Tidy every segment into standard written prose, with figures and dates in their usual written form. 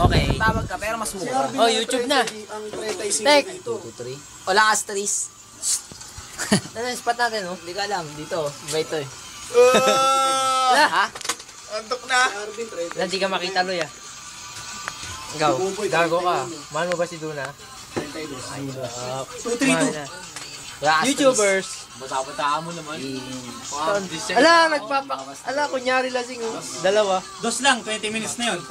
Okay. Tawag ka, pero mas mura. Oh, YouTube na. Tek. 2, 3. Walang asterisk. Ano yung spot natin, oh? Hindi ka alam. Dito, iba ito eh. Wala, ha? Antok na. Wala, hindi ka makita, Loy, ah. Ikaw, gago ka. Mahal mo ba si Duna? Ay, bak. 2, 3, 2. YouTubers. Bata-bataan mo naman. Ala, kunyari lasing, oh. Dalawa. Dos lang, 20 minutes na yun.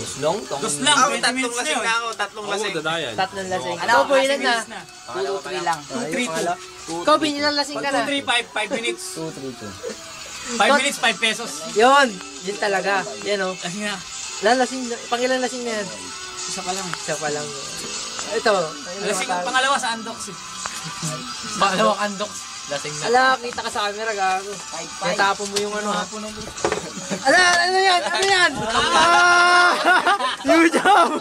Uslong? Dos lang, 20 minutes na yun. Tatlong lasing. Tatlong lasing. Ano, Ikaw po, ilan na? 2, 3 lang. 2, 3, 2. Ikaw, binilang lasing ka na. 2, 3, 5 minutes. 2, 3, 2. 5 minutes, 5 pesos. Yun! Yun talaga. Yan, oh. Kasi nga, Lalasing, pangilan lasing na yan. isa pa lang. Isa pa lang. Ito. Lasing, pangalawa sa Andox. Pangalawang Andox. Lasing na. Ala, kita ka sa camera, gago. Natapon mo yung ano, ha? Ala, ano yan? Ano yan? Ah! YouTube!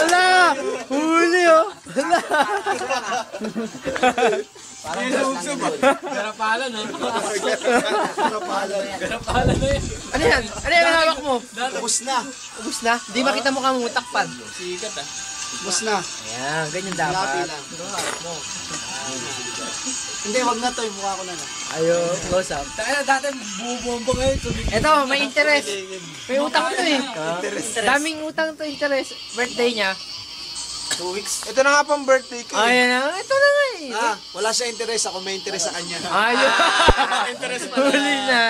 Ala! Huli, oh! Ala! Garapala, no? Garapala na yun. Ano yan? Ano yan ang hawak mo? Ubus na. Ubus na? Di makita mo kang mutakpan. Sikat, ah. Ubus na. Ayan, ganyan dapat. Hindi, wag na to. Yung mukha ko na. Ayo, close up. Kaya dati, bubombo ngayon. Ito, may interest. May utang to eh. Daming utang to interest. Birthday niya. 2 weeks. Ito na nga pang birthday ko. Ayan na, ito na nga eh. Wala siya interest. Ako may interest sa kanya. Ayun. Interest pa. Huli na.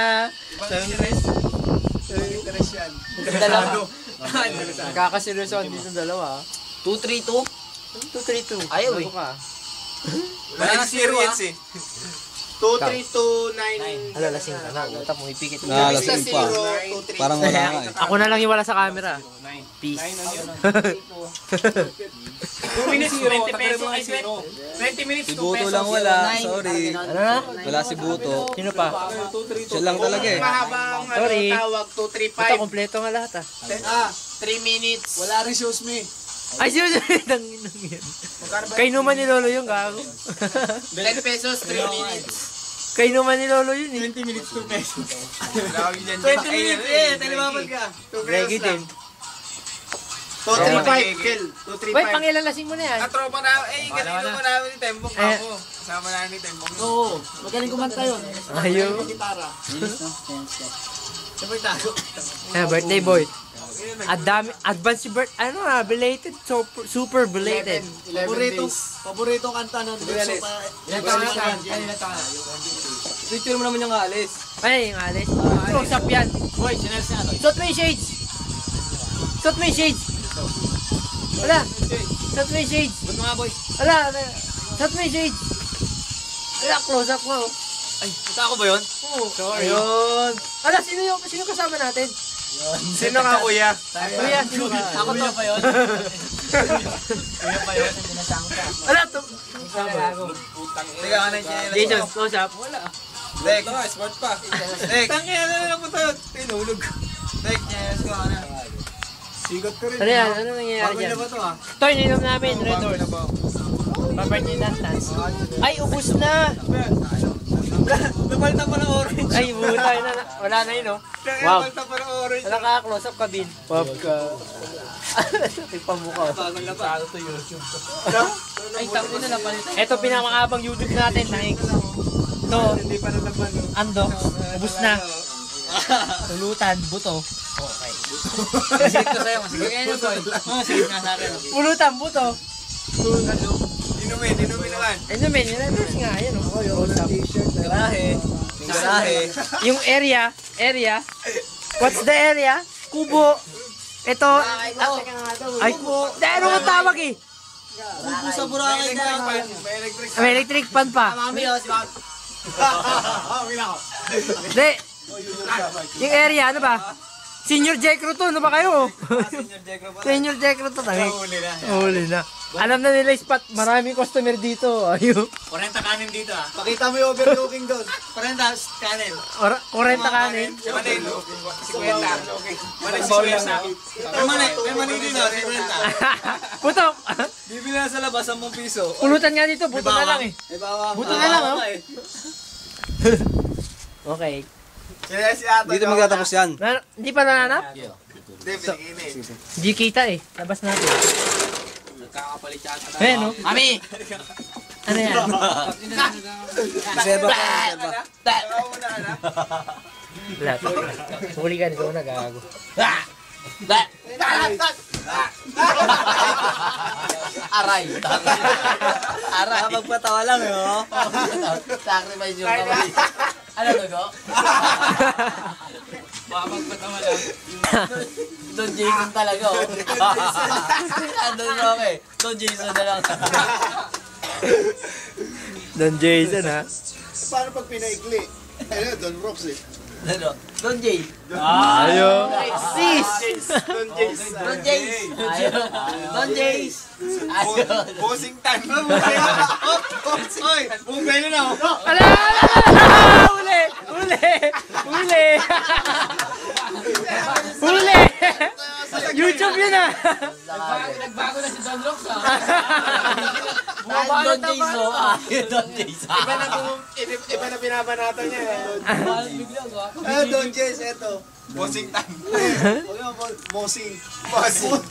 Interest yan. Dalawa. Nagkakaseryosoan dito dalawa. 2, 3, 2. 2, 3, 2. Ayaw eh. Bago ka. Wala experience eh. 2, 3, 2, 9. Ala, lasing ka na. Utap mo, ipikit mo. Lasing pa. Parang wala nga eh. Ako na lang iwala sa camera. Peace. 2 minutes, 20 pesos. Ay, 20 minutes, Si 2 Buto pesos. lang wala. Sorry. Ano na? Wala si Buto. Sino pa? Siya lang talaga eh. Mahabang Sorry. tawag, 2, 3, Ito, kompleto nga lahat ah. 3 minutes. Wala rin shows me. Ay, sino nang yan? Kay naman ni Lolo yung gago. 10 pesos, 3 minutes. Kay naman ni Lolo yun eh. 20 minutes, 2 pesos. 20 minutes eh. Talimabag ka. Reggae din. 2, 3, 5. Kill. 2, 3, 5. Wait, pangilan lasing mo na yan. Tropa na, ganito mo namin ni Tembong ako. Kasama namin ni Tembong. Oo, magaling kumanta yun. Ayun. Gitara. Sabay tayo. Birthday boy. Advance birthday. Ano na, belated. Super belated. 11 days. Paboritong kanta nun. Ilan taon na? Picture mo naman yung alis. Ay, yung alis. Close up yan. Boy, sinel siya. Suot mo yung shades. Suot mo yung shades. Wala. Suot mo yung shades. Ba't mga boy? Wala. Suot mo yung shades. Wala, close up mo. Ay, punta ako ba yun? Oo. Ayun. Ala, sino kasama natin? Sino nga kuya? Kuya, sino ka? Ako to pa yun. Kuya pa yun. Ala, to. Teka ka na niya. Jason, close up. Dek. Sport pa. Dek. Tangin na lang po to. Tinulog. Dek, yes ko na. Sigot ko rin. Ano yan? Ano nangyayari dyan? ba to ah? Ito, ininom namin. Red Horse. Papartner na dance. Ay, ubus na. Napalta pa ng orange. Ay, buta na. Wala na yun, oh. Wow. Napalta pa ng orange. Wala ka, close up ka, Bin. Pop ka. Tigpamukha. Bagal na pa. Ito YouTube. Ay, tapos na napalitan. Ito, pinakamakabang YouTube natin. Ito, Hindi pa na naman. ando. Ubus na. Tulutan, buto. Okay. Masigit ko sa'yo, masigit. Kaya boy. Masigit nga sa akin. Pulutan, buto. Inumin naman. Ano, men, yun nga. Yan, oh. Close up. Garahe. Garahe. Yung area. What's the area? Kubo. Ito. Ay, kubo. Ano ang tawag eh? Kubo sa Boracay na. May electric fan pa. Mami, oh, si Mami. Hindi. Yung area, ano ba? Senior Jack Ruto, ano ba kayo? Senior Jack Ruto. Huli na. Alam na nila yung spot. Maraming customer dito. Ayun. 40 kanin dito ah. Pakita mo yung overlooking doon. 40 kanin. 40 kanin. Manin. 50. Manin si Suesa. May mani dito, 50. Putok. Bibili na sa labas 10 piso. Pulutan nga dito. Buto na lang eh. May bawang. Buto na lang oh. Okay. Kaya si Ato. Dito magtatapos yan. Hindi pa nananap? Hindi, pinaginit. Di kita eh. Labas natin. Nagkakapalit yata. Eh, no? Kami! Ano yan? Reserva pa, reserva. Ikaw muna, anak. Wala. Huli ka nito. Nagago. Aray! Aray! Magpatawa lang eh, oh. Sacrifice yung kamay. Ano to, go? Baka magpatawa lang. Don Jason talaga, oh. Andun na ako eh. Don Jason na lang. Don Jason, ha? Paano pag pinaikli? Ano, Don Rocks eh. Ano? Don J. Ayo. Sis! Don Jace. Don Jace. Ayun. Don Jace. Ayun. Bossing tan. Oy, bumibelo na ako. Ala! Uli! Uli! Uli! Uli! YouTube yun, ha? Nagbago na si Don Rox, ah. Don Jace, oh. Don Jace. Iba na binabanatan niya. Bigla, go. Ano, Don Jace, eto. Bossing tan. Bossing. Bossing.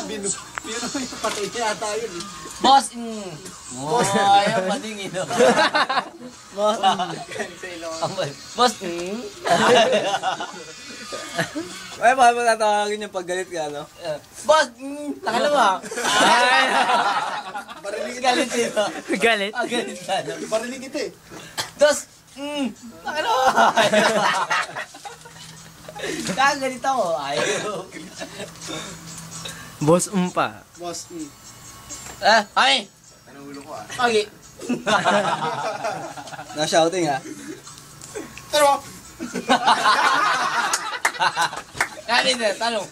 Bino yung patay niya ata yun eh. Boss! Boss! Ayaw patingin, oh. Boss! Ay, baka mo tatawagin yung paggalit ka, no? Boss! Takala mo, ah. Barinig Galit dito. Galit. Ah, galit ka, no? Barinig kita eh. Dos! Takala mo! Kagalit ako. Ayaw. Boss umpa. Boss, Ay! Anong ulo ko ah? Okay. Na-shouting, ha? Pero, Kaya din, tanong.